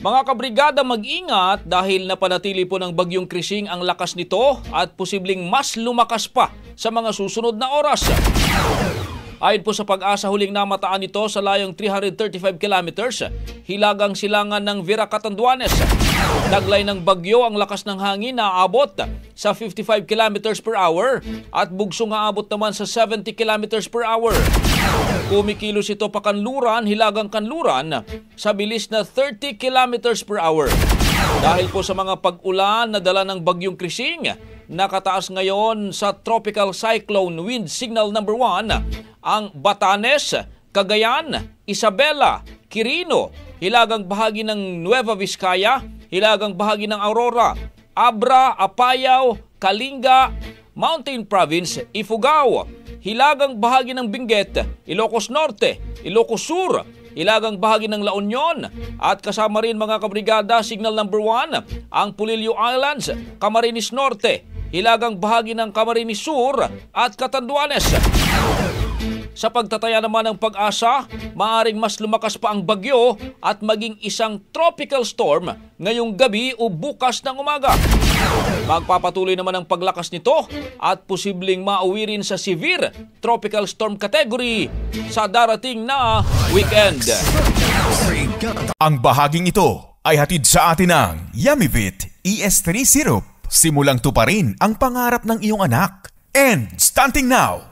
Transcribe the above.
Mga kabrigada, mag-ingat dahil napanatili po ng bagyong Krising ang lakas nito at posibleng mas lumakas pa sa mga susunod na oras. Ayon po sa Pag-asa, huling namataan nito sa layong 335 kilometers, hilagang silangan ng Vera Catanduanes. Taglay ng bagyo, ang lakas ng hangin na aabot sa 55 kilometers per hour at bugsong aabot naman sa 70 kilometers per hour. Kumikilos ito pa kanluran, hilagang kanluran sa bilis na 30 kilometers per hour. Dahil po sa mga pag-ulan na dala ng bagyong Krising, nakataas ngayon sa Tropical Cyclone Wind Signal number 1 ang Batanes, Cagayan, Isabela, Quirino, hilagang bahagi ng Nueva Vizcaya, hilagang bahagi ng Aurora, Abra, Apayao, Kalinga, Mountain Province, Ifugao, hilagang bahagi ng Benguet, Ilocos Norte, Ilocos Sur, hilagang bahagi ng La Union at kasama rin mga kabrigada, signal number 1 ang Pulilio Islands, Camarines Norte, hilagang bahagi ng Camarines Sur at Catanduanes. Sa pagtataya naman ng Pag-asa, maaring mas lumakas pa ang bagyo at maging isang tropical storm ngayong gabi o bukas ng umaga. Magpapatuloy naman ang paglakas nito at posibleng mauwi rin sa severe tropical storm category sa darating na weekend. Ang bahaging ito ay hatid sa atin ng Yummyvit ES3 Syrup. Simulang tuparin ang pangarap ng iyong anak. And starting now,